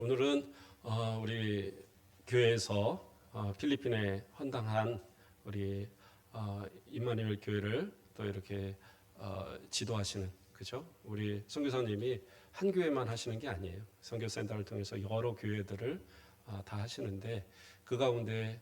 오늘은 우리 교회에서 필리핀에 헌당한 우리 임마누엘 교회를 또 이렇게 지도하시는, 그죠? 우리 선교사님이 한 교회만 하시는 게 아니에요. 선교센터를 통해서 여러 교회들을 다 하시는데, 그 가운데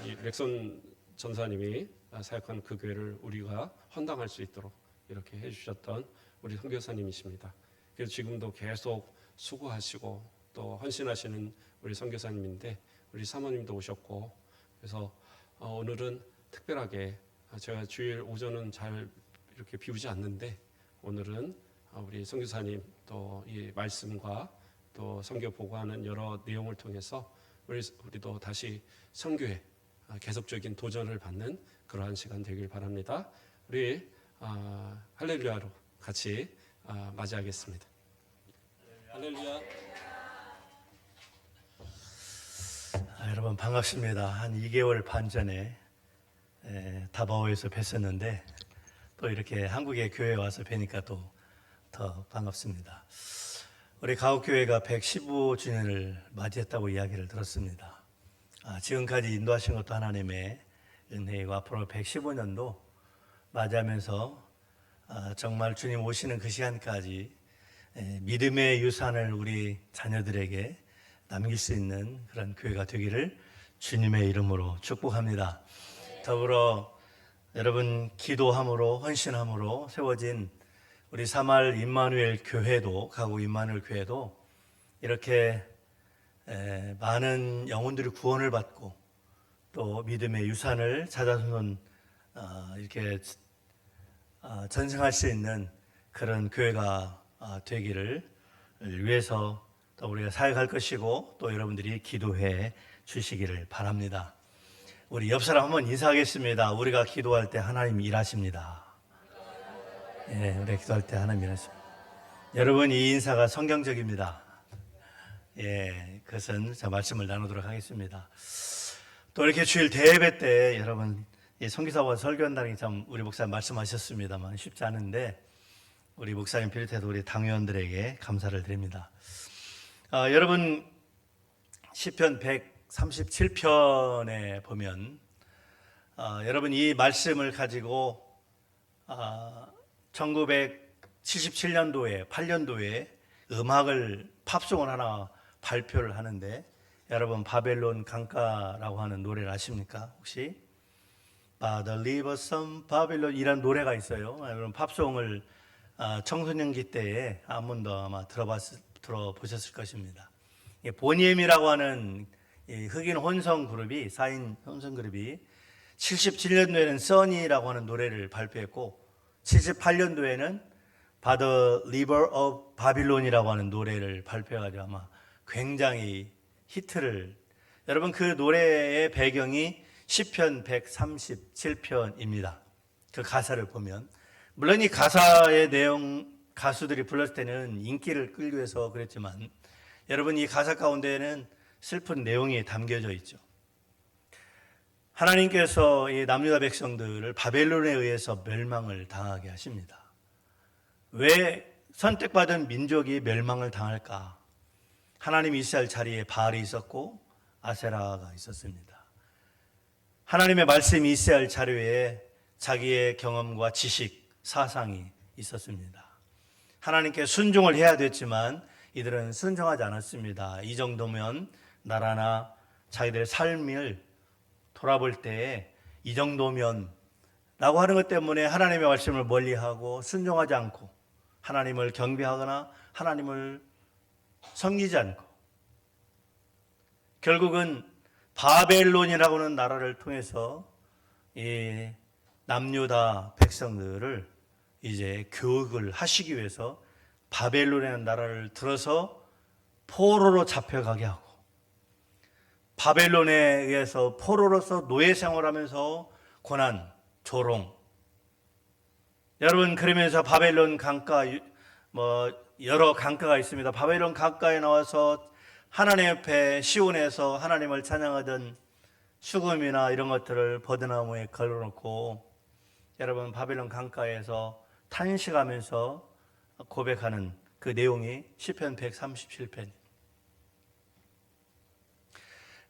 이 렉선 전사님이 사역한 그 교회를 우리가 헌당할 수 있도록 이렇게 해주셨던 우리 선교사님이십니다. 그래서 지금도 계속 수고하시고 또 헌신하시는 우리 선교사님인데, 우리 사모님도 오셨고, 그래서 오늘은 특별하게 제가 주일 오전은 잘 이렇게 비우지 않는데, 오늘은 우리 선교사님 또 이 말씀과 또 선교 보고하는 여러 내용을 통해서 우리도 다시 선교에 계속적인 도전을 받는 그러한 시간 되길 바랍니다. 우리 할렐루야로 같이 맞이하겠습니다. 할렐루야. 여러분 반갑습니다. 한 2개월 반 전에 다바오에서 뵀었는데 또 이렇게 한국의 교회에 와서 뵈니까 또 더 반갑습니다. 우리 가옥교회가 115주년을 맞이했다고 이야기를 들었습니다. 지금까지 인도하신 것도 하나님의 은혜이고 앞으로 115년도 맞이하면서 정말 주님 오시는 그 시간까지 믿음의 유산을 우리 자녀들에게 남길 수 있는 그런 교회가 되기를 주님의 이름으로 축복합니다. 더불어 여러분 기도함으로 헌신함으로 세워진 우리 사마을 임마누엘 교회도, 가곡 임마누엘 교회도 이렇게 많은 영혼들이 구원을 받고 또 믿음의 유산을 자자손손 이렇게 전승할 수 있는 그런 교회가 되기를 위해서 또 우리가 사역할 것이고 또 여러분들이 기도해 주시기를 바랍니다. 우리 옆 사람 한번 인사하겠습니다. 우리가 기도할 때 하나님 일하십니다. 우리가 기도할 때 하나님 일하십니다. 여러분, 이 인사가 성경적입니다. 그것은 자 말씀을 나누도록 하겠습니다. 또 이렇게 주일 대예배 때 여러분 선교사와 설교한다는 게 참 우리 목사님 말씀하셨습니다만 쉽지 않은데 우리 목사님 비롯해서 우리 당회원들에게 감사를 드립니다. 여러분 시편 137편에 보면 여러분 이 말씀을 가지고 1977년도에 8년도에 음악을 팝송을 하나 발표를 하는데 여러분 바벨론 강가라고 하는 노래를 아십니까? 혹시? By the rivers of Babylon 이란 노래가 있어요. 여러분 팝송을 청소년기 때에 한 번도 아마 들어보셨을 것입니다. 보니엠이라고 하는 흑인 혼성 그룹이 4인 혼성 그룹이 77년도에는 써니라고 하는 노래를 발표했고 78년도에는 By the River of Babylon이라고 하는 노래를 발표해가지고 아마 굉장히 히트를 여러분 그 노래의 배경이 시편 137편입니다. 그 가사를 보면 물론 이 가사의 내용 가수들이 불렀을 때는 인기를 끌기 위해서 그랬지만 여러분 이 가사 가운데에는 슬픈 내용이 담겨져 있죠. 하나님께서 이 남유다 백성들을 바벨론에 의해서 멸망을 당하게 하십니다. 왜 선택받은 민족이 멸망을 당할까? 하나님 이스라엘 자리에 바알이 있었고 아세라가 있었습니다. 하나님의 말씀이 이스라엘 자료에 자기의 경험과 지식, 사상이 있었습니다. 하나님께 순종을 해야 됐지만 이들은 순종하지 않았습니다. 이 정도면 나라나 자기들의 삶을 돌아볼 때 이 정도면 라고 하는 것 때문에 하나님의 말씀을 멀리하고 순종하지 않고 하나님을 경배하거나 하나님을 섬기지 않고 결국은 바벨론이라고 하는 나라를 통해서 이 남유다 백성들을 이제 교육을 하시기 위해서 바벨론이라는 나라를 들어서 포로로 잡혀가게 하고 바벨론에 의해서 포로로서 노예 생활하면서 고난, 조롱. 여러분 그러면서 바벨론 강가 여러 강가가 있습니다. 바벨론 강가에 나와서 하나님 앞에 시온에서 하나님을 찬양하던 수금이나 이런 것들을 버드나무에 걸어놓고 여러분 바벨론 강가에서 탄식하면서 고백하는 그 내용이 시편 137편.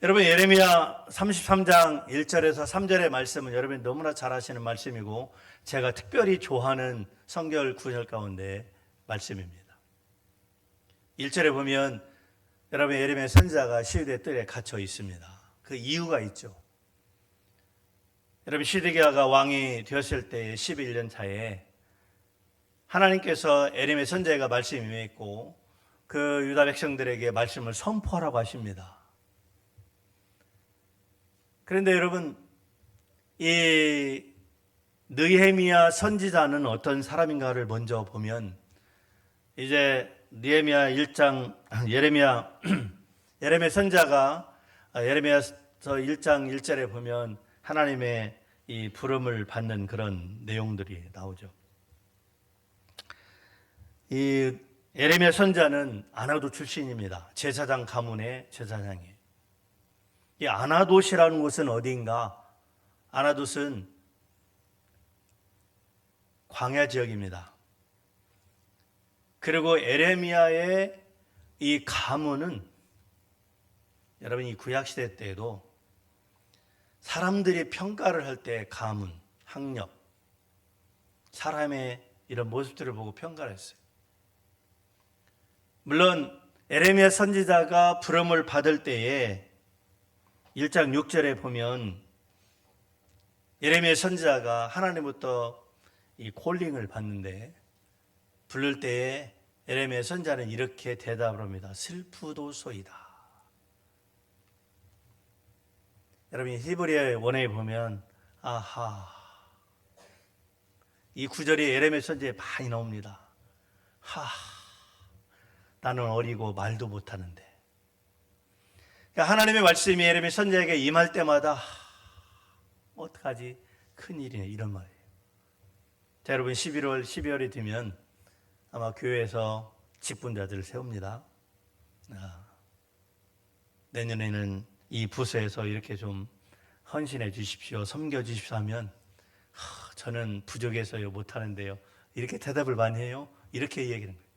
여러분 예레미야 33장 1절에서 3절의 말씀은 여러분이 너무나 잘 아시는 말씀이고 제가 특별히 좋아하는 성경 구절 가운데 말씀입니다. 1절에 보면 여러분 예레미야 선지자가 시드기야 뜰에 갇혀 있습니다. 그 이유가 있죠. 여러분 시드기야가 왕이 되었을 때 11년 차에 하나님께서 예레미야 선지자가 말씀이 임했고 그 유다 백성들에게 말씀을 선포하라고 하십니다. 그런데 여러분 이 느헤미야 선지자는 어떤 사람인가를 먼저 보면 이제 느헤미야 1장 예레미야 선지자가 예레미야서 1장 1절에 보면 하나님의 이 부름을 받는 그런 내용들이 나오죠. 이 예레미야 선지자는 아나도 출신입니다. 제사장 가문의 제사장이에요. 이 아나돗이라는 곳은 어디인가? 아나돗은 광야 지역입니다. 그리고 예레미야의 이 가문은 여러분 이 구약시대 때에도 사람들이 평가를 할 때 가문, 학력, 사람의 이런 모습들을 보고 평가를 했어요. 물론 예레미야 선지자가 부름을 받을 때에 1장 6절에 보면 예레미야 선지자가 하나님부터 이 콜링을 받는데 부를 때에 예레미야 선지자는 이렇게 대답을 합니다. 슬프도소이다. 여러분 히브리어의 원어에 보면 아하 이 구절이 예레미야 선지자에 많이 나옵니다. 나는 어리고 말도 못하는데. 그러니까 하나님의 말씀이 예레미야 선지자에게 임할 때마다 어떡하지? 큰일이네 이런 말이에요. 자, 여러분 11월 12월이 되면 아마 교회에서 직분자들을 세웁니다. 내년에는 이 부서에서 이렇게 좀 헌신해 주십시오, 섬겨 주십시오 하면 저는 부족해서요 못하는데요 이렇게 대답을 많이 해요. 이렇게 얘기하는 거예요.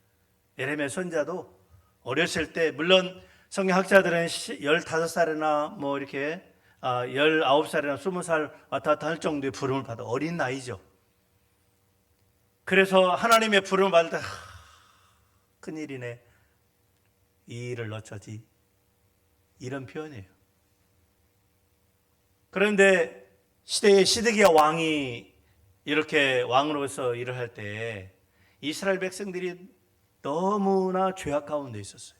예레미야 선지자도 어렸을 때 물론 성경학자들은 15살이나 뭐 이렇게 19살이나 20살 왔다 갔다 할 정도의 부름을 받아 어린 나이죠. 그래서 하나님의 부름을 받을 때 큰일이네 이 일을 어쩌지 이런 표현이에요. 그런데 시대의 시드기야 왕이 이렇게 왕으로서 일을 할 때 이스라엘 백성들이 너무나 죄악 가운데 있었어요.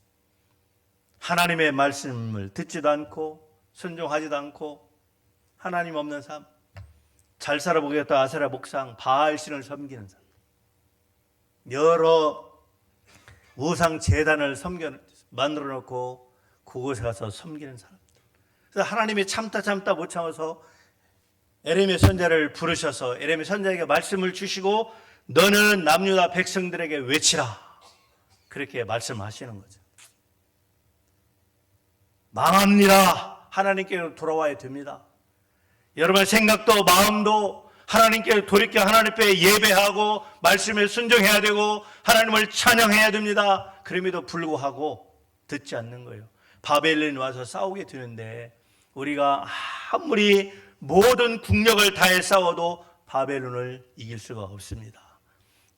하나님의 말씀을 듣지도 않고 순종하지도 않고 하나님 없는 삶, 잘 살아보겠다 아세라 목상, 바알신을 섬기는 삶, 여러 우상 제단을 만들어 놓고 그곳에 가서 섬기는 사람. 그래서 하나님이 참다 못 참아서 예레미야 선지자를 부르셔서 예레미야 선지자에게 말씀을 주시고 너는 남유다 백성들에게 외치라. 그렇게 말씀하시는 거죠. 망합니다. 하나님께로 돌아와야 됩니다. 여러분의 생각도 마음도 하나님께 돌이켜 하나님 앞에 예배하고 말씀에 순종해야 되고 하나님을 찬양해야 됩니다. 그럼에도 불구하고 듣지 않는 거예요. 바벨론이 와서 싸우게 되는데 우리가 아무리 모든 국력을 다해 싸워도 바벨론을 이길 수가 없습니다.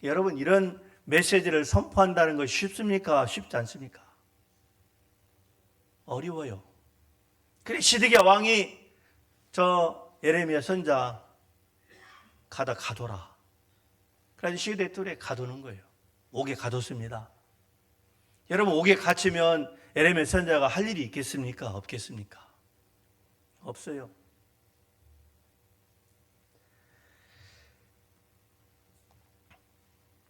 여러분 이런 메시지를 선포한다는 것이 쉽습니까? 쉽지 않습니까? 어려워요. 그래 시드기야 왕이 저 예레미야 선지자 가둬라. 그래서 시드기야 뜰에 가두는 거예요. 옥에 가뒀습니다. 여러분 옥에 갇히면 예레미야 선지자가 할 일이 있겠습니까? 없겠습니까? 없어요.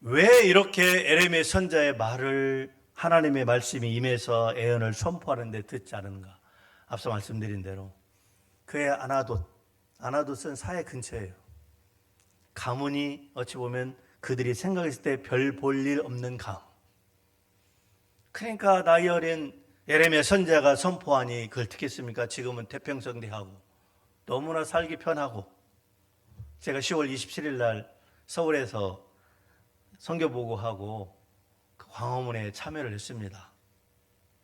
왜 이렇게 예레미야 선지자의 말을 하나님의 말씀이 임해서 예언을 선포하는데 듣지 않은가? 앞서 말씀드린 대로 그의 아나돗은 사해 근처예요. 가문이 어찌 보면 그들이 생각했을 때 별 볼 일 없는 강. 그러니까 나이 어린 예레미야 선지자가 선포하니 그걸 듣겠습니까? 지금은 태평성대하고 너무나 살기 편하고 제가 10월 27일 날 서울에서 선교보고하고 그 광화문에 참여를 했습니다.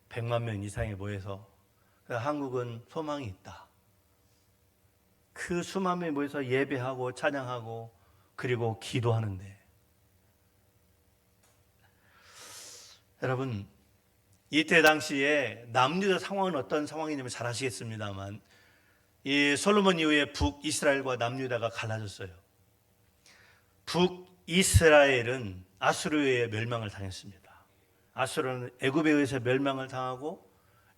100만 명 이상이 모여서 한국은 소망이 있다. 그 수만이 모여서 예배하고 찬양하고 그리고 기도하는데, 여러분 이때 당시에 남유다 상황은 어떤 상황이냐면 잘 아시겠습니다만, 이 솔로몬 이후에 북이스라엘과 남유다가 갈라졌어요. 북이스라엘은 아수르에 멸망을 당했습니다. 아수르는 애굽에 의해서 멸망을 당하고,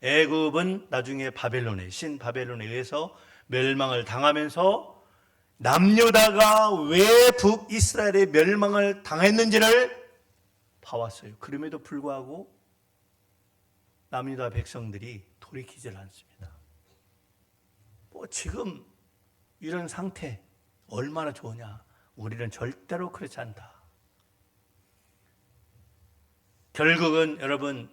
애굽은 나중에 바벨론에, 신바벨론에 의해서 멸망을 당하면서 남유다가 왜 북이스라엘의 멸망을 당했는지를 봐왔어요. 그럼에도 불구하고 남유다 백성들이 돌이키질 않습니다. 뭐 지금 이런 상태 얼마나 좋으냐? 우리는 절대로 그렇지 않다. 결국은 여러분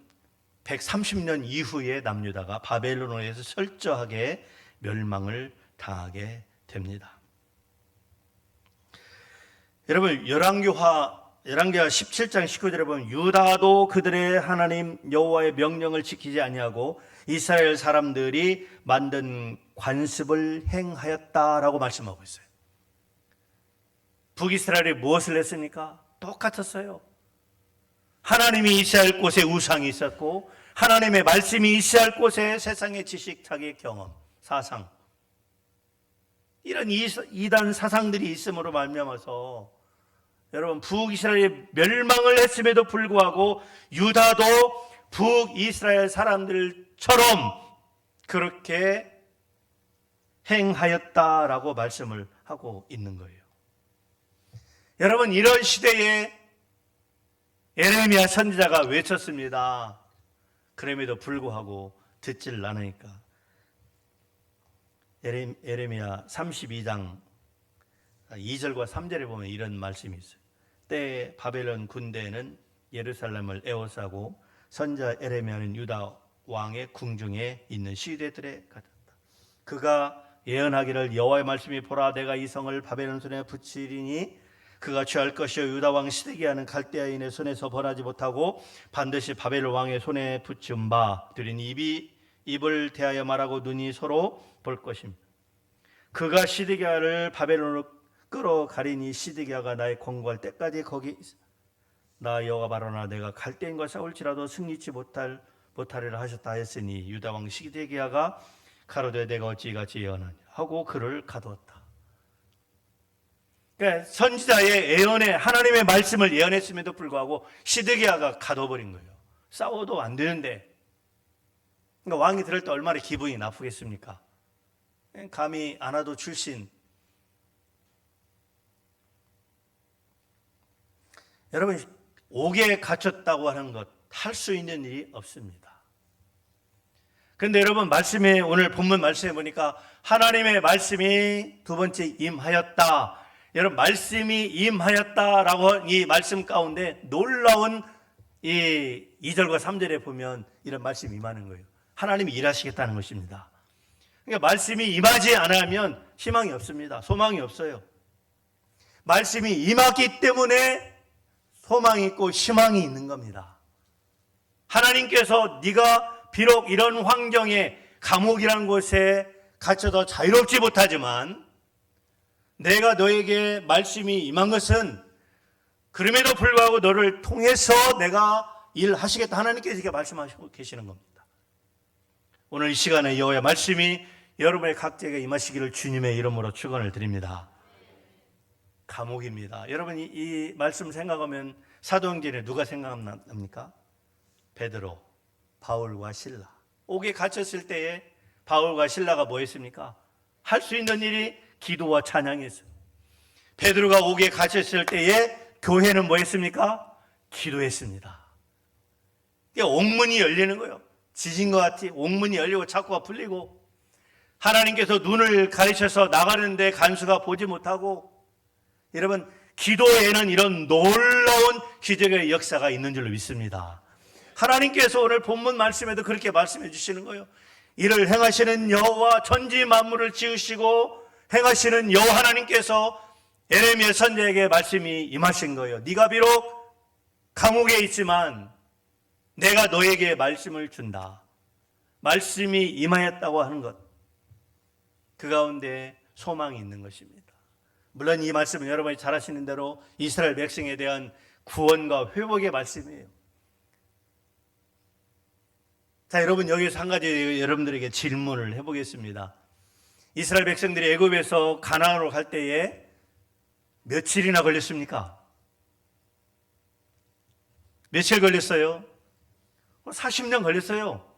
130년 이후에 남유다가 바벨론에 의해서 철저하게 멸망을 당하게 됩니다. 여러분 열왕기하 17장 19절에 보면 유다도 그들의 하나님 여호와의 명령을 지키지 아니하고 이스라엘 사람들이 만든 관습을 행하였다라고 말씀하고 있어요. 북이스라엘이 무엇을 했습니까? 똑같았어요. 하나님이 있어야 할 곳에 우상이 있었고, 하나님의 말씀이 있어야 할 곳에 세상의 지식, 자기의 경험, 사상, 이런 이단 사상들이 있음으로 말미암아서 여러분 북이스라엘이 멸망을 했음에도 불구하고 유다도 북이스라엘 사람들처럼 그렇게 행하였다라고 말씀을 하고 있는 거예요. 여러분 이런 시대에 예레미야 선지자가 외쳤습니다. 그럼에도 불구하고 듣질 않으니까. 예레미야 32장 2절과 3절에 보면 이런 말씀이 있어요. 때에 바벨론 군대는 예루살렘을 에워싸고 선지자 예레미야는 유다 왕의 궁중에 있는 시대들에 갔다. 그가 예언하기를 여호와의 말씀이 보라, 내가 이 성을 바벨론 손에 붙이리니 그가 취할 것이요 유다 왕 시드기야는 갈대아인의 손에서 벌하지 못하고 반드시 바벨론 왕의 손에 붙임 바 되리니 입을 대하여 말하고 눈이 서로 볼 것입니다. 그가 시드기야를 바벨론으로 끌어가리니 시드기야가 나의 권고할 때까지 거기 나 여호와 바로나 내가 갈대인과 싸울지라도 승리치 못하리라 하셨다 했으니 유다 왕 시드기야가 가로되 내가 어찌 이같이 예언하냐 하고 그를 가두었다. 그러니까 선지자의 예언에 하나님의 말씀을 예언했음에도 불구하고 시드기야가 가둬버린 거예요. 싸워도 안 되는데. 그러니까 왕이 들을 때 얼마나 기분이 나쁘겠습니까? 감히 아나도 출신. 여러분 옥에 갇혔다고 하는 것 할 수 있는 일이 없습니다. 그런데 여러분 말씀에 오늘 본문 말씀에 보니까 하나님의 말씀이 두 번째 임하였다. 여러분 말씀이 임하였다라고 이 말씀 가운데 놀라운 이 2절과 3절에 보면 이런 말씀이 임하는 거예요. 하나님이 일하시겠다는 것입니다. 그러니까 말씀이 임하지 않으면 희망이 없습니다. 소망이 없어요. 말씀이 임하기 때문에 소망이 있고 희망이 있는 겁니다. 하나님께서 네가 비록 이런 환경에 감옥이라는 곳에 갇혀도 자유롭지 못하지만 내가 너에게 말씀이 임한 것은 그럼에도 불구하고 너를 통해서 내가 일하시겠다. 하나님께서 이렇게 말씀하시고 계시는 겁니다. 오늘 이 시간에 여호와의 말씀이 여러분의 각자에게 임하시기를 주님의 이름으로 축원을 드립니다. 감옥입니다. 여러분 이 말씀 생각하면 사도행전에 누가 생각납니까? 베드로, 바울과 실라. 옥에 갇혔을 때에 바울과 실라가 뭐 했습니까? 할 수 있는 일이 기도와 찬양이었어요. 베드로가 옥에 갇혔을 때에 교회는 뭐 했습니까? 기도했습니다. 옥문이 열리는 거예요. 지진과 같이 옥문이 열리고 창고가 풀리고 하나님께서 눈을 가리셔서 나가는데 간수가 보지 못하고. 여러분 기도에는 이런 놀라운 기적의 역사가 있는 줄로 믿습니다. 하나님께서 오늘 본문 말씀에도 그렇게 말씀해 주시는 거예요. 이를 행하시는 여호와 천지 만물을 지으시고 행하시는 여호와 하나님께서 예레미야 선지자에게 말씀이 임하신 거예요. 네가 비록 감옥에 있지만 내가 너에게 말씀을 준다. 말씀이 임하였다고 하는 것, 그 가운데 소망이 있는 것입니다. 물론 이 말씀은 여러분이 잘 아시는 대로 이스라엘 백성에 대한 구원과 회복의 말씀이에요. 자, 여러분, 여기서 한 가지 여러분들에게 질문을 해보겠습니다. 이스라엘 백성들이 애굽에서 가나안으로 갈 때에 며칠이나 걸렸습니까? 며칠 걸렸어요? 40년 걸렸어요.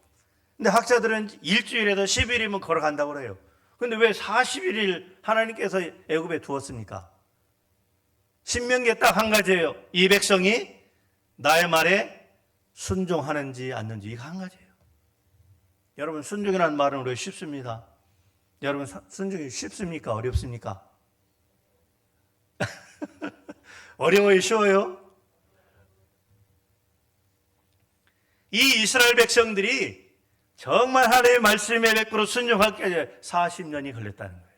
근데 학자들은 일주일에도 10일이면 걸어간다고 그래요. 근데 왜 41일 하나님께서 애굽에 두었습니까? 신명기에 딱 한 가지예요. 이 백성이 나의 말에 순종하는지 않는지, 이거 한 가지예요. 여러분, 순종이라는 말은 우리가 쉽습니다. 여러분, 순종이 쉽습니까? 어렵습니까? 어려워요? 쉬워요? 이 이스라엘 백성들이 정말 하나님의 말씀에 100% 순종하기까지 40년이 걸렸다는 거예요.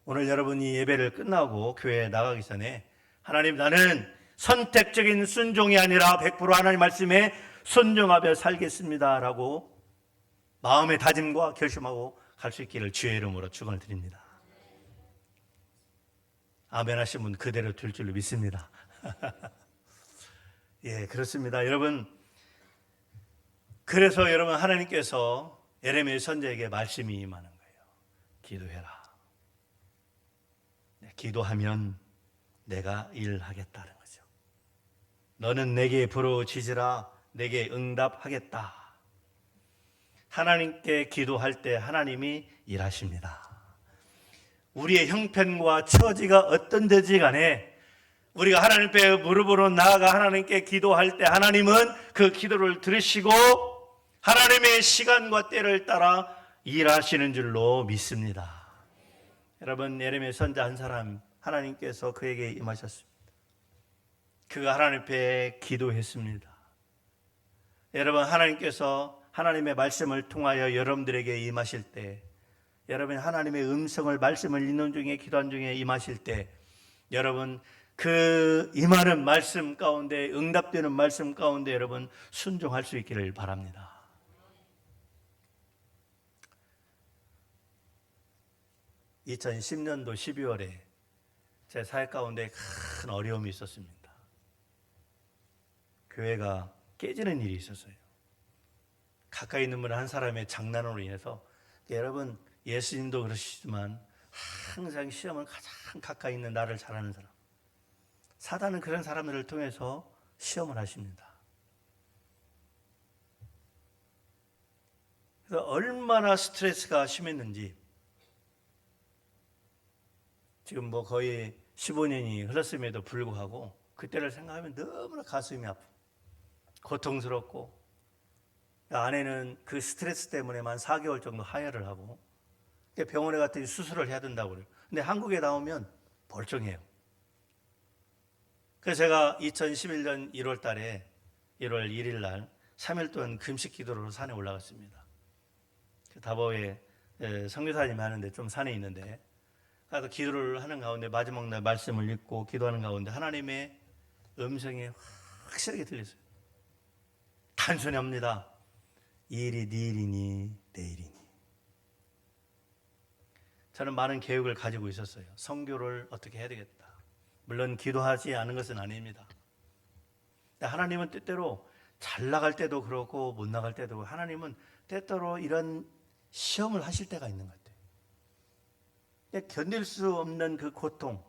오늘 여러분이 예배를 끝나고 교회에 나가기 전에 하나님, 나는 선택적인 순종이 아니라 100% 하나님 말씀에 순종하며 살겠습니다 라고 마음의 다짐과 결심하고 갈 수 있기를 주의 이름으로 축원을 드립니다. 아멘 하신 분 그대로 될 줄로 믿습니다. 예, 그렇습니다. 여러분, 그래서 여러분, 하나님께서 예레미야 선지자에게 말씀이 임하는 거예요. 기도해라. 기도하면 내가 일하겠다는 거죠. 너는 내게 부르짖으라, 내게 응답하겠다. 하나님께 기도할 때 하나님이 일하십니다. 우리의 형편과 처지가 어떤 데지 간에 우리가 하나님 앞에 무릎으로 나아가 하나님께 기도할 때 하나님은 그 기도를 들으시고 하나님의 시간과 때를 따라 일하시는 줄로 믿습니다. 여러분, 예레미야 선지자 한 사람, 하나님께서 그에게 임하셨습니다. 그가 하나님 앞에 기도했습니다. 여러분, 하나님께서 하나님의 말씀을 통하여 여러분들에게 임하실 때, 여러분 하나님의 음성을, 말씀을 읽는 중에, 기도한 중에 임하실 때, 여러분 그 임하는 말씀 가운데, 응답되는 말씀 가운데 여러분 순종할 수 있기를 바랍니다. (2010년도 12월에) 제 사역 가운데 큰 어려움이 있었습니다. 교회가 깨지는 일이 있었어요. 가까이 있는 분 한 사람의 장난으로 인해서. 여러분, 예수님도 그러시지만 항상 시험은 가장 가까이 있는 나를 잘 아는 사람, 사단은 그런 사람들을 통해서 시험을 하십니다. 그래서 얼마나 스트레스가 심했는지, 지금 뭐 거의 15년이 흘렀음에도 불구하고 그때를 생각하면 너무나 가슴이 아프고 고통스럽고, 아내는 그 스트레스 때문에만 4개월 정도 하혈을 하고 병원에 갔더니 수술을 해야 된다고 그래요. 근데 한국에 나오면 멀쩡해요. 그래서 제가 2011년 1월 달에 1월 1일 날 3일 동안 금식 기도로 산에 올라갔습니다. 다보에 선교사님이 하는데 좀 산에 있는데, 가서 기도를 하는 가운데 마지막 날 말씀을 읽고 기도하는 가운데 하나님의 음성이 확실하게 들렸어요. 단순히 합니다. 이 일이 네 일이니 내 일이니. 저는 많은 계획을 가지고 있었어요. 선교를 어떻게 해야 되겠다. 물론 기도하지 않은 것은 아닙니다. 하나님은 때때로 잘 나갈 때도 그렇고 못 나갈 때도 그렇고, 하나님은 때때로 이런 시험을 하실 때가 있는 것 같아요. 견딜 수 없는 그 고통,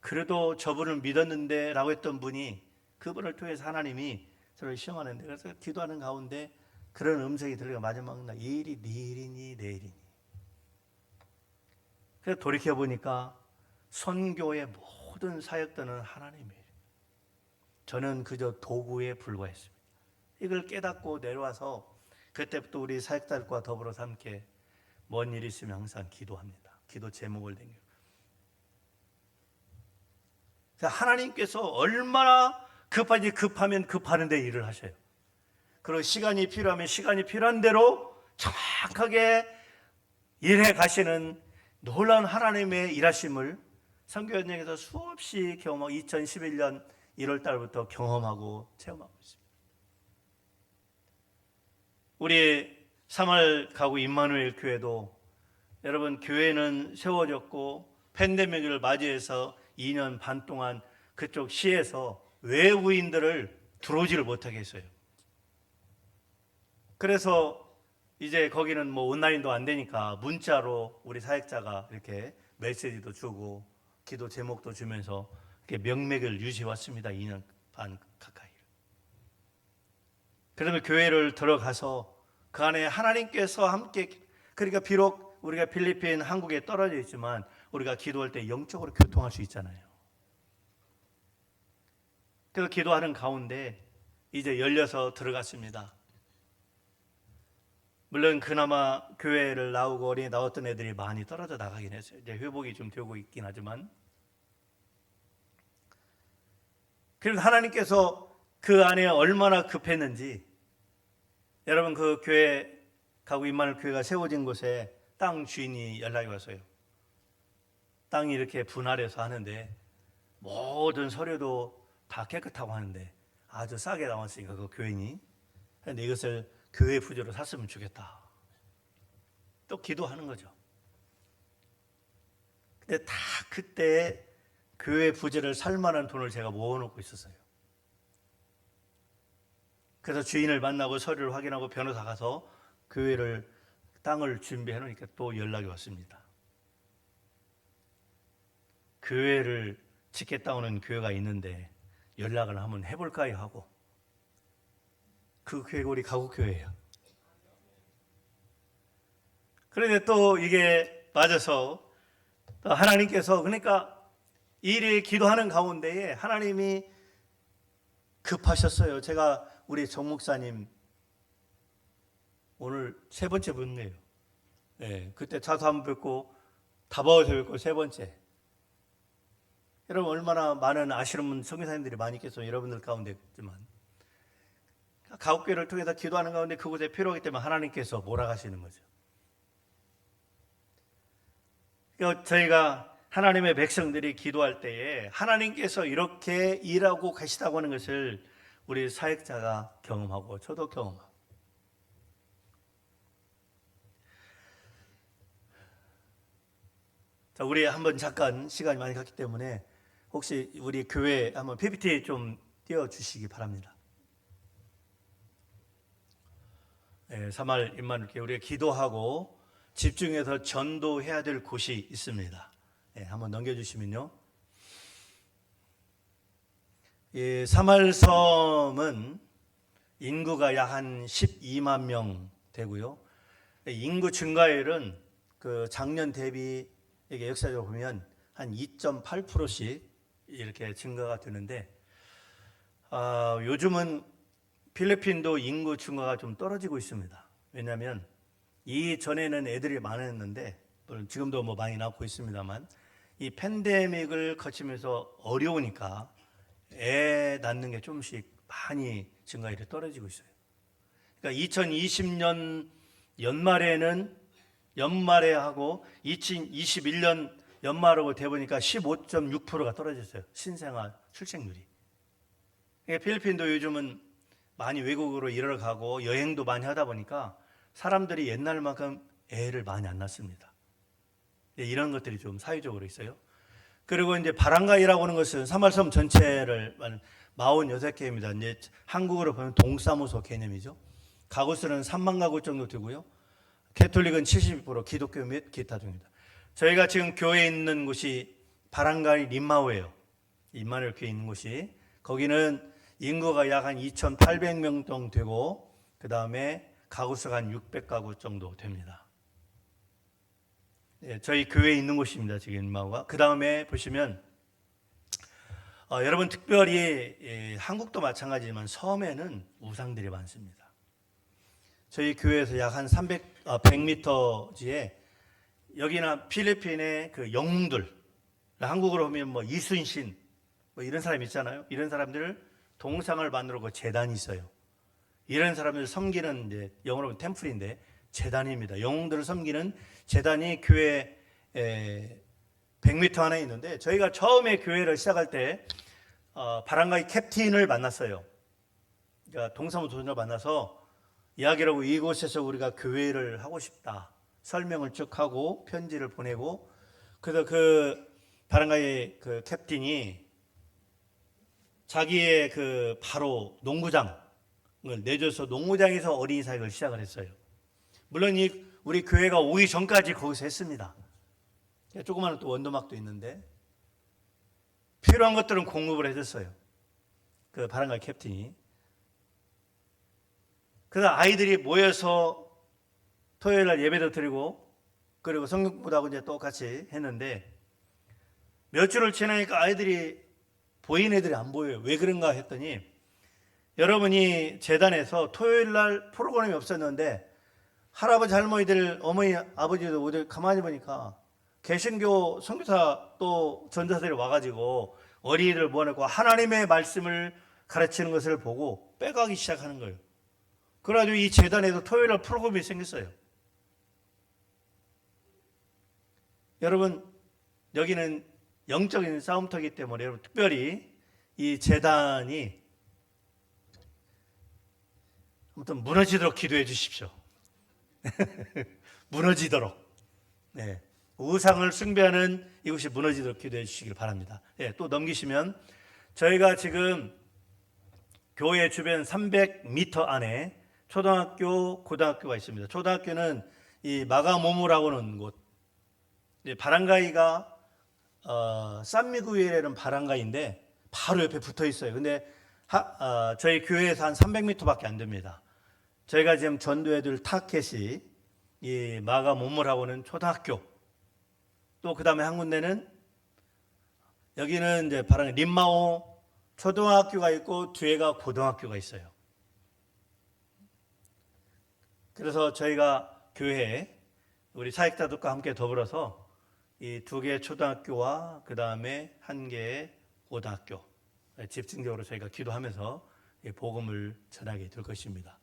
그래도 저분을 믿었는데 라고 했던 분이, 그분을 통해서 하나님이 저를 시험하는데, 그래서 기도하는 가운데 그런 음성이 들리고 마지막 날 이 일이 네 일이니 내 일이니. 그래서 돌이켜보니까 선교의 모든 사역들은 하나님의 일, 저는 그저 도구에 불과했습니다. 이걸 깨닫고 내려와서 그때부터 우리 사역자들과 더불어서 함께 뭔 일이 있으면 항상 기도합니다. 기도 제목을 댕겨요. 하나님께서 얼마나 급한지 급하면 급하는 데 일을 하셔요. 그리고 시간이 필요하면 시간이 필요한 대로 정확하게 일해 가시는 놀라운 하나님의 일하심을 선교 현장에서 수없이 경험하고 2011년 1월 달부터 경험하고 체험하고 있습니다. 우리 3월 가구 임마누엘 교회도 여러분 교회는 세워졌고 팬데믹을 맞이해서 2년 반 동안 그쪽 시에서 외부인들을 들어오지를 못하게 했어요. 그래서 이제 거기는 뭐 온라인도 안 되니까 문자로 우리 사역자가 이렇게 메시지도 주고 기도 제목도 주면서 이렇게 명맥을 유지해 왔습니다. 2년 반 가까이. 그러면 교회를 들어가서 그 안에 하나님께서 함께, 그러니까 비록 우리가 필리핀, 한국에 떨어져 있지만 우리가 기도할 때 영적으로 교통할 수 있잖아요. 그래서 기도하는 가운데 이제 열려서 들어갔습니다. 물론 그나마 교회를 나오고 어린이 나왔던 애들이 많이 떨어져 나가긴 했어요. 이제 회복이 좀 되고 있긴 하지만. 그래서 하나님께서 그 안에 얼마나 급했는지, 여러분 그 교회 가구 임마누엘 교회가 세워진 곳에 땅 주인이 연락이 왔어요. 땅이 이렇게 분할해서 하는데 모든 서류도 다 깨끗하고 하는데 아주 싸게 나왔으니까 그 교인이, 근데 이것을 교회 부지로 샀으면 좋겠다. 또 기도하는 거죠. 근데 다 그때 교회 부지를 살 만한 돈을 제가 모아놓고 있었어요. 그래서 주인을 만나고 서류를 확인하고 변호사 가서 교회를 땅을 준비해 놓으니까 또 연락이 왔습니다. 교회를 짓겠다는 교회가 있는데 연락을 한번 해볼까요 하고, 그 교회가 우리 가구교회예요. 그런데 또 이게 맞아서 또 하나님께서, 그러니까 일일 기도하는 가운데에 하나님이 급하셨어요. 제가 우리 정 목사님 오늘 세 번째 뵙네요. 네, 그때 자수 한번 뵙고 다바오에서 뵙고 세 번째. 여러분 얼마나 많은 아시는 분 선교사님들이 많이 있겠어요. 여러분들 가운데 있지만 가옥교회를 통해서 기도하는 가운데 그곳에 필요하기 때문에 하나님께서 몰아가시는 거죠. 그러니까 저희가 하나님의 백성들이 기도할 때에 하나님께서 이렇게 일하고 가시다고 하는 것을 우리 사역자가 경험하고 저도 경험하고, 자, 우리 한번 잠깐 시간이 많이 갔기 때문에 혹시 우리 교회 한번 PPT 좀 띄워주시기 바랍니다. 네, 3월 임마누엘 교회 우리가 기도하고 집중해서 전도해야 될 곳이 있습니다. 네, 한번 넘겨주시면요. 이 사말섬은 인구가 약 한 12만 명 되고요. 인구 증가율은 그 작년 대비 이게 역사적으로 보면 한 2.8%씩 이렇게 증가가 되는데, 요즘은 필리핀도 인구 증가가 좀 떨어지고 있습니다. 왜냐하면 이전에는 애들이 많았는데, 물론 지금도 뭐 많이 낳고 있습니다만 이 팬데믹을 거치면서 어려우니까 애 낳는 게 조금씩 많이 증가율이 떨어지고 있어요. 그러니까 2020년 연말에 하고 2021년 연말하고 대보니까 15.6%가 떨어졌어요. 신생아 출생률이. 그러니까 필리핀도 요즘은 많이 외국으로 일하러 가고 여행도 많이 하다 보니까 사람들이 옛날만큼 애를 많이 안 낳습니다. 이런 것들이 좀 사회적으로 있어요. 그리고 이제 바랑가이라고 하는 것은 사말섬 전체를 46개입니다. 이제 한국으로 보면 동사무소 개념이죠. 가구 수는 3만 가구 정도 되고요. 캐톨릭은 70%, 기독교 및 기타 중입니다. 저희가 지금 교회에 있는 곳이 바랑가이 림마오예요. 임마누엘 교회 있는 곳이. 거기는 인구가 약 한 2,800명 정도 되고, 그 다음에 가구 수가 한 600가구 정도 됩니다. 네, 저희 교회에 있는 곳입니다. 지금 림마오가. 그 다음에 보시면 여러분 특별히 한국도 마찬가지지만 섬에는 우상들이 많습니다. 저희 교회에서 약 한 100m지에 여기나 필리핀의 그 영웅들, 한국으로 보면 뭐 이순신 뭐 이런 사람 있잖아요. 이런 사람들 동상을 만들고 재단이 있어요. 이런 사람들 섬기는, 이제 영어로 보면 템플인데 재단입니다. 영웅들을 섬기는 재단이 교회 100m 안에 있는데, 저희가 처음에 교회를 시작할 때 바랑가이 캡틴을 만났어요. 그러니까 동사무소를 만나서 이야기를 하고 이곳에서 우리가 교회를 하고 싶다. 설명을 쭉 하고 편지를 보내고 그래서 그 바람가이 그 캡틴이 자기의 그 바로 농구장을 내줘서 농구장에서 어린이 사역을 시작을 했어요. 물론 우리 교회가 오기 전까지 거기서 했습니다. 조그마한 또 원더막도 있는데 필요한 것들은 공급을 해줬어요. 그 바람가이 캡틴이. 그래서 아이들이 모여서 토요일 날 예배도 드리고 그리고 성경부도 이제 똑같이 했는데 몇 주를 지나니까 아이들이 보이는 애들이 안 보여요. 왜 그런가 했더니 여러분이 재단에서 토요일 날 프로그램이 없었는데 할아버지 할머니들 어머니 아버지들 오늘 가만히 보니까 개신교 선교사 또 전도사들이 와가지고 어린이들 모아놓고 하나님의 말씀을 가르치는 것을 보고 빼가기 시작하는 거예요. 그래가지고 이 재단에도 토요일 날 프로그램이 생겼어요. 여러분 여기는 영적인 싸움터이기 때문에 여러분 특별히 이 재단이 아무튼 무너지도록 기도해 주십시오. 무너지도록. 네. 우상을 숭배하는 이곳이 무너지도록 기도해 주시길 바랍니다. 네, 또 넘기시면 저희가 지금 교회 주변 300m 안에 초등학교, 고등학교가 있습니다. 초등학교는 이 마가모모라고 하는 곳, 바람가이가 산미구이라는 바람가이인데 바로 옆에 붙어 있어요. 근데 저희 교회에서 한 300m밖에 안 됩니다. 저희가 지금 전도해줄 타켓이 이 마가모모라고는 초등학교, 또 그 다음에 한 군데는 여기는 이제 바람가이 림마오 초등학교가 있고 뒤에가 고등학교가 있어요. 그래서 저희가 교회에 우리 사역자들과 함께 더불어서 이 2개의 초등학교와 그 다음에 1개의 고등학교 집중적으로 저희가 기도하면서 복음을 전하게 될 것입니다.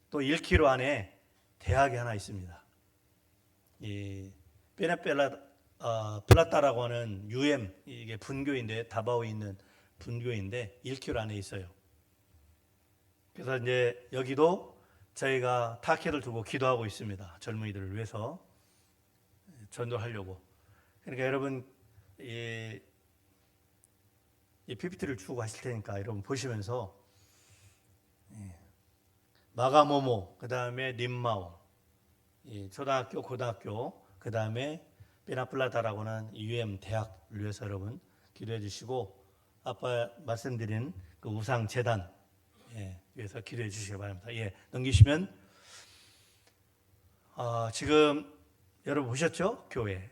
또 1km 안에 대학이 하나 있습니다. 이 플라타라고 하는 UM 이게 분교인데 다바오에 있는 분교인데 1km 안에 있어요. 그래서 이제 여기도 저희가 타켓을 두고 기도하고 있습니다. 젊은이들을 위해서 전도하려고. 그러니까 여러분 이 PPT를 주고 하실 테니까 여러분 보시면서 마가모모, 그 다음에 림마오, 초등학교, 고등학교, 그 다음에 피나플라타라고는 UM 대학을 위해서 여러분 기도해 주시고 아까 말씀드린 그 우상 재단 위해서 기도해 주시기 바랍니다. 넘기시면 지금 여러분 보셨죠? 교회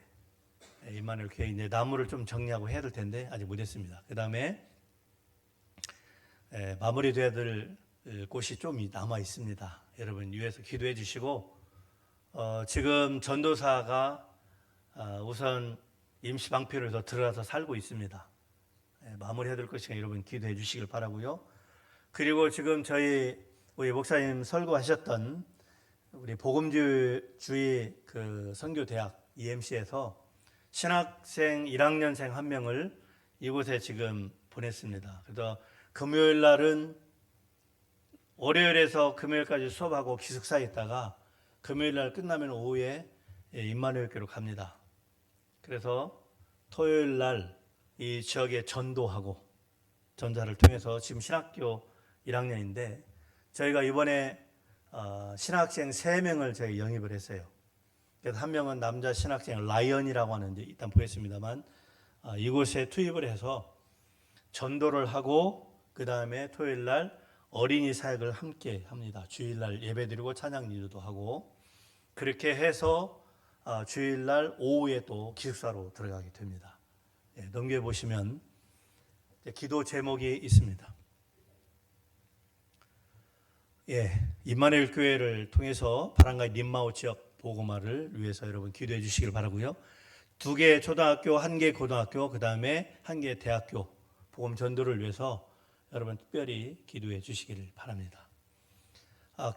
임마누엘 교회 이제 나무를 좀 정리하고 해야 될 텐데 아직 못했습니다. 그 다음에 마무리돼야 될 곳이 좀 남아 있습니다. 여러분 위해서 기도해 주시고 지금 전도사가 우선 임시 방편으로 더 들어가서 살고 있습니다. 마무리해야 될 것이니까 여러분 기도해 주시길 바라고요. 그리고 지금 우리 목사님 설교하셨던 우리 복음주의 그 선교대학 EMC에서 신학생 1학년생 한 명을 이곳에 지금 보냈습니다. 그래서 금요일 날은 월요일에서 금요일까지 수업하고 기숙사에 있다가 금요일 날 끝나면 오후에 임마누엘 교회로 갑니다. 그래서 토요일 날 이 지역에 전도하고 전자를 통해서 지금 신학교 1학년인데 저희가 이번에 신학생 3명을 저희 영입을 했어요. 그래서 한 명은 남자 신학생 라이언이라고 하는데 일단 보겠습니다만 이곳에 투입을 해서 전도를 하고 그 다음에 토요일 날 어린이 사역을 함께 합니다. 주일날 예배드리고 찬양 인도도 하고 그렇게 해서 주일날 오후에 또 기숙사로 들어가게 됩니다. 넘겨보시면 기도 제목이 있습니다. 임마누엘 교회를 통해서 바람가이 림마오 지역 복음화를 위해서 여러분 기도해 주시길 바라고요. 2개 초등학교, 1개 고등학교, 그 다음에 1개 대학교 복음 전도를 위해서 여러분 특별히 기도해 주시길 바랍니다.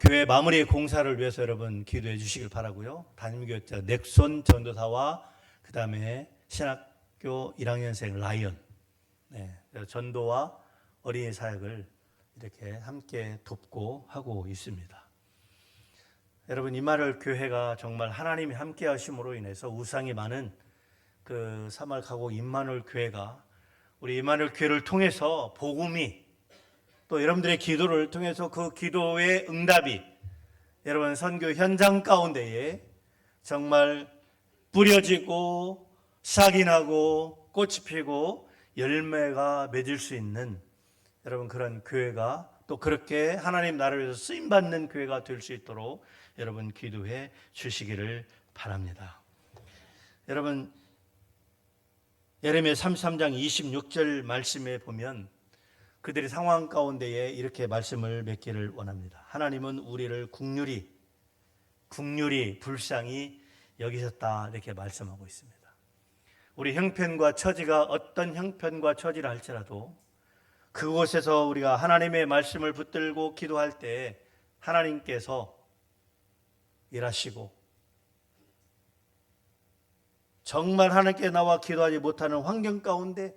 교회 마무리 공사를 위해서 여러분 기도해 주시길 바라고요. 담임교육자 넥손 전도사와 그 다음에 신학교 1학년생 라이언 전도와 어린이 사역을 이렇게 함께 돕고 하고 있습니다. 여러분, 이마누엘 교회가 정말 하나님이 함께 하심으로 인해서 우상이 많은 그 사막하고 임마누엘 교회가 우리 임마누엘 교회를 통해서 복음이 또 여러분들의 기도를 통해서 그 기도의 응답이 여러분 선교 현장 가운데에 정말 뿌려지고 싹이 나고 꽃이 피고 열매가 맺을 수 있는 여러분 그런 교회가 또 그렇게 하나님 나라를 위해서 쓰임받는 교회가 될 수 있도록 여러분 기도해 주시기를 바랍니다. 여러분 예레미야 33장 26절 말씀에 보면 그들의 상황 가운데에 이렇게 말씀을 맺기를 원합니다. 하나님은 우리를 국률이 불쌍히 여기셨다 이렇게 말씀하고 있습니다. 우리 형편과 처지가 어떤 형편과 처지를 할지라도 그곳에서 우리가 하나님의 말씀을 붙들고 기도할 때 하나님께서 일하시고 정말 하나님께 나와 기도하지 못하는 환경 가운데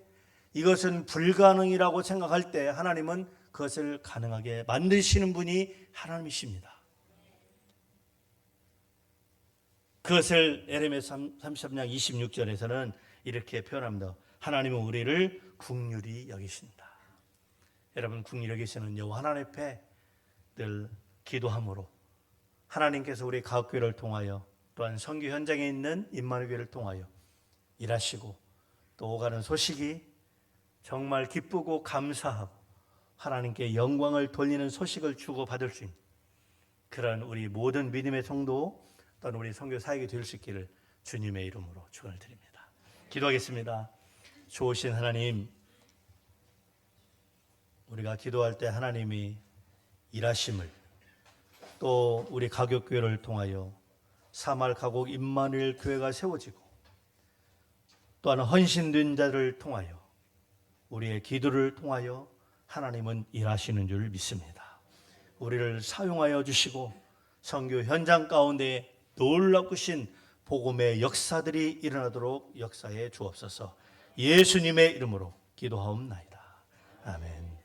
이것은 불가능이라고 생각할 때 하나님은 그것을 가능하게 만드시는 분이 하나님이십니다. 그것을 예레미야 33장 26절에서는 이렇게 표현합니다. 하나님은 우리를 긍휼히 여기신다. 여러분 긍휼히 여기시는 여호와 하나님 앞에 늘 기도함으로 하나님께서 우리 가옥교회를 통하여 또한 선교 현장에 있는 임마누엘 교회를 통하여 일하시고 또 오가는 소식이 정말 기쁘고 감사하고 하나님께 영광을 돌리는 소식을 주고받을 수 있는 그런 우리 모든 믿음의 성도 또는 우리 선교 사역이 될 수 있기를 주님의 이름으로 축원을 드립니다. 기도하겠습니다. 좋으신 하나님, 우리가 기도할 때 하나님이 일하심을 또 우리 가옥교회를 통하여 사마을 가곡 임마누엘 교회가 세워지고 또한 헌신된 자를 통하여 우리의 기도를 통하여 하나님은 일하시는 줄 믿습니다. 우리를 사용하여 주시고 선교 현장 가운데 놀라우신 복음의 역사들이 일어나도록 역사해 주옵소서. 예수님의 이름으로 기도하옵나이다. 아멘.